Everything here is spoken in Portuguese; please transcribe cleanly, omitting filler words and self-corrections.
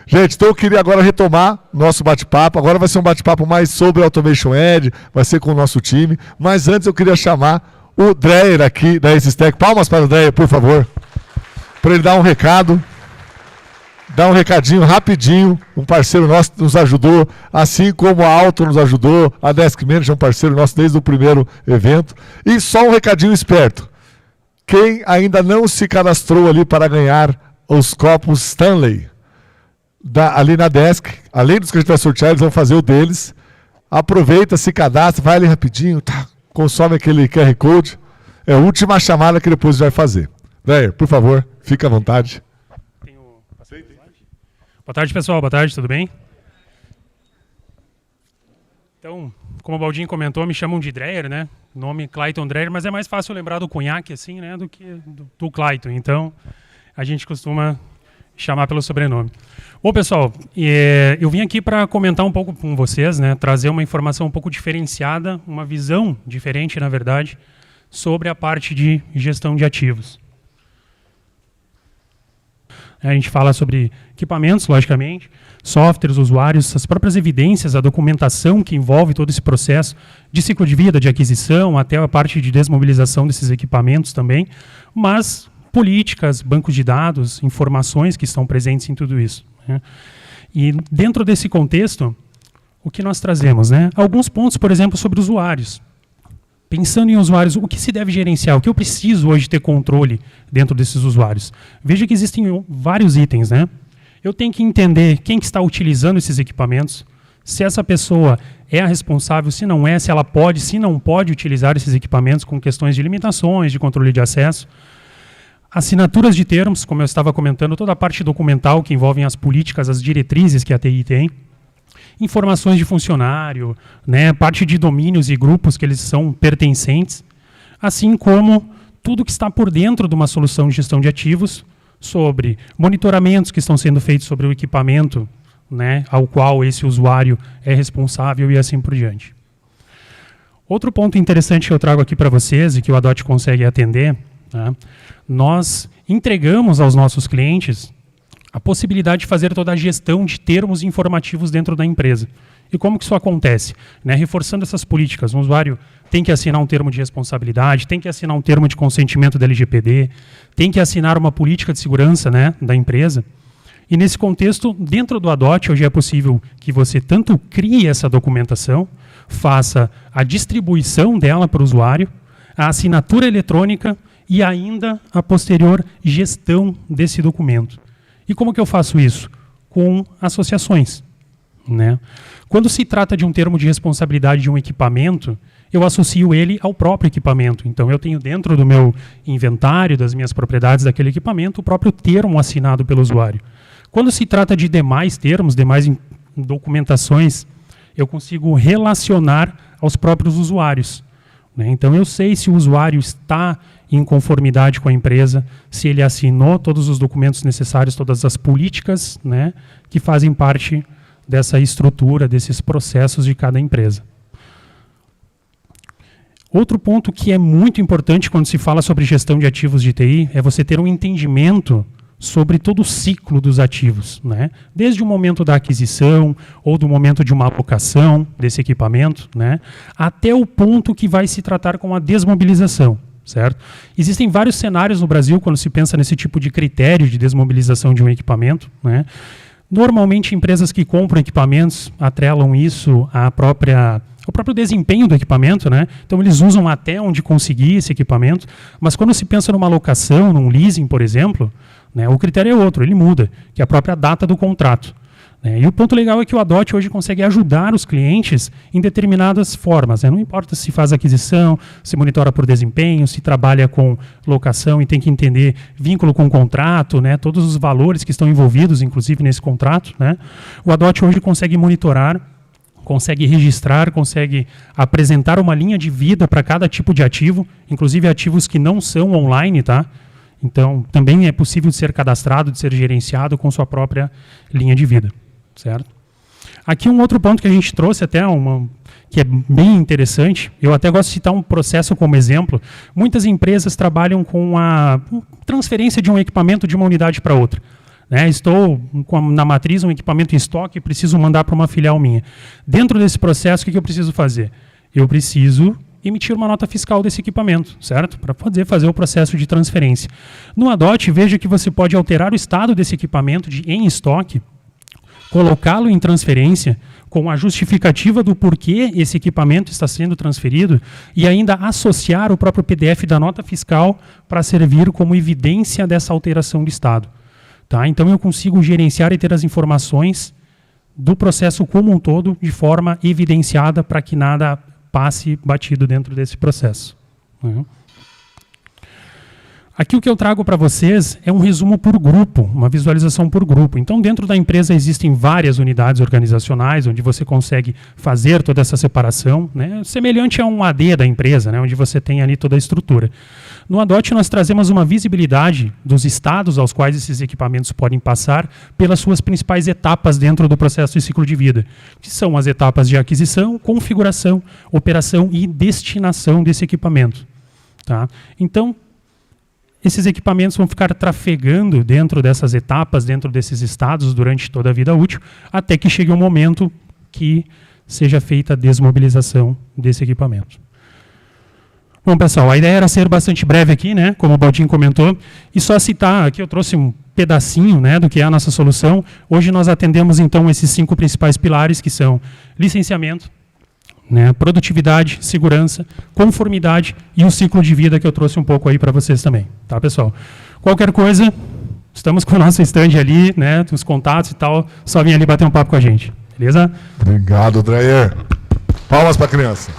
Gente, então eu queria agora retomar nosso bate-papo. Agora vai ser um bate-papo mais sobre Automation Edge, vai ser com o nosso time. Mas antes eu queria chamar o Dreyer aqui da Existec. Palmas para o Dreyer, por favor. Para ele dar um recado. Dar um recadinho rapidinho. Um parceiro nosso nos ajudou, assim como a Auto nos ajudou. A Desk Manager é um parceiro nosso desde o primeiro evento. E só um recadinho esperto. Quem ainda não se cadastrou ali para ganhar os copos Stanley, ali na Desk, além dos que a gente vai sortear, eles vão fazer o deles. Aproveita, se cadastra, vai ali rapidinho, tá, consome aquele QR Code. É a última chamada que depois vai fazer. Dreyer, por favor, fica à vontade. Boa tarde, pessoal. Boa tarde, tudo bem? Então, como o Baldinho comentou, me chamam de Dreyer, né? Nome Clayton Dreyer, mas é mais fácil lembrar do cunhaque, assim, né, do que do Clayton. Então, a gente costuma chamar pelo sobrenome. Bom, pessoal, eu vim aqui para comentar um pouco com vocês, né, trazer uma informação um pouco diferenciada, uma visão diferente, na verdade, sobre a parte de gestão de ativos. A gente fala sobre equipamentos, logicamente, softwares, usuários, as próprias evidências, a documentação que envolve todo esse processo de ciclo de vida, de aquisição, até a parte de desmobilização desses equipamentos também, mas políticas, bancos de dados, informações que estão presentes em tudo isso, né? E dentro desse contexto, o que nós trazemos, né? Alguns pontos, por exemplo, sobre usuários. Pensando em usuários, o que se deve gerenciar? O que eu preciso hoje ter controle dentro desses usuários? Veja que existem vários itens, né? Eu tenho que entender quem que está utilizando esses equipamentos, se essa pessoa é a responsável, se não é, se ela pode, se não pode utilizar esses equipamentos com questões de limitações, de controle de acesso. Assinaturas de termos, como eu estava comentando, toda a parte documental que envolvem as políticas, as diretrizes que a TI tem. Informações de funcionário, né, parte de domínios e grupos que eles são pertencentes, assim como tudo que está por dentro de uma solução de gestão de ativos, sobre monitoramentos que estão sendo feitos sobre o equipamento, né, ao qual esse usuário é responsável e assim por diante. Outro ponto interessante que eu trago aqui para vocês e que o Adot consegue atender, né, nós entregamos aos nossos clientes a possibilidade de fazer toda a gestão de termos informativos dentro da empresa. E como que isso acontece? Né, reforçando essas políticas, o usuário tem que assinar um termo de responsabilidade, tem que assinar um termo de consentimento da LGPD, tem que assinar uma política de segurança, né, da empresa. E nesse contexto, dentro do Adot, hoje é possível que você tanto crie essa documentação, faça a distribuição dela para o usuário, a assinatura eletrônica e ainda a posterior gestão desse documento. E como que eu faço isso? Com associações, né? Quando se trata de um termo de responsabilidade de um equipamento, eu associo ele ao próprio equipamento. Então, eu tenho dentro do meu inventário, das minhas propriedades daquele equipamento, o próprio termo assinado pelo usuário. Quando se trata de demais termos, demais documentações, eu consigo relacionar aos próprios usuários, né? Então, eu sei se o usuário está em conformidade com a empresa, se ele assinou todos os documentos necessários, todas as políticas, né, que fazem parte dessa estrutura, desses processos de cada empresa. Outro ponto que é muito importante quando se fala sobre gestão de ativos de TI é você ter um entendimento sobre todo o ciclo dos ativos, né? Desde o momento da aquisição ou do momento de uma alocação desse equipamento, né, até o ponto que vai se tratar com a desmobilização. Certo? Existem vários cenários no Brasil quando se pensa nesse tipo de critério de desmobilização de um equipamento, né? Normalmente, empresas que compram equipamentos atrelam isso ao próprio desempenho do equipamento, né? Então, eles usam até onde conseguir esse equipamento, mas quando se pensa numa locação, num leasing, por exemplo, né, o critério é outro, ele muda, que é a própria data do contrato. E o ponto legal é que o Adot hoje consegue ajudar os clientes em determinadas formas, né? Não importa se faz aquisição, se monitora por desempenho, se trabalha com locação e tem que entender vínculo com o contrato, né? Todos os valores que estão envolvidos, inclusive, nesse contrato, né? O Adot hoje consegue monitorar, consegue registrar, consegue apresentar uma linha de vida para cada tipo de ativo, inclusive ativos que não são online, tá? Então, também é possível de ser cadastrado, de ser gerenciado com sua própria linha de vida. Certo? Aqui um outro ponto que a gente trouxe até, que é bem interessante, eu até gosto de citar um processo como exemplo. Muitas empresas trabalham com a transferência de um equipamento de uma unidade para outra. né? Estou na matriz um equipamento em estoque e preciso mandar para uma filial minha. Dentro desse processo, o que eu preciso fazer? Eu preciso emitir uma nota fiscal desse equipamento, certo? Para poder fazer o processo de transferência. No ADOT, veja que você pode alterar o estado desse equipamento em estoque, colocá-lo em transferência com a justificativa do porquê esse equipamento está sendo transferido e ainda associar o próprio PDF da nota fiscal para servir como evidência dessa alteração de estado. Tá? Então eu consigo gerenciar e ter as informações do processo como um todo de forma evidenciada para que nada passe batido dentro desse processo. Né? Aqui o que eu trago para vocês é um resumo por grupo, uma visualização por grupo. Então, dentro da empresa existem várias unidades organizacionais, onde você consegue fazer toda essa separação, né, semelhante a um AD da empresa, né, onde você tem ali toda a estrutura. No ADOT, nós trazemos uma visibilidade dos estados aos quais esses equipamentos podem passar pelas suas principais etapas dentro do processo de ciclo de vida, que são as etapas de aquisição, configuração, operação e destinação desse equipamento. Tá? Então, esses equipamentos vão ficar trafegando dentro dessas etapas, dentro desses estados, durante toda a vida útil, até que chegue um momento que seja feita a desmobilização desse equipamento. Bom, pessoal, a ideia era ser bastante breve aqui, né, como o Baldinho comentou, e só citar, aqui eu trouxe um pedacinho, né, do que é a nossa solução. Hoje nós atendemos, então, esses 5 principais pilares, que são licenciamento, né, produtividade, segurança, conformidade e o ciclo de vida que eu trouxe um pouco aí para vocês também. Tá, pessoal? Qualquer coisa, estamos com o nosso stand ali, né, os contatos e tal, só vem ali bater um papo com a gente. Beleza? Obrigado, Dreyer. Palmas para a criança.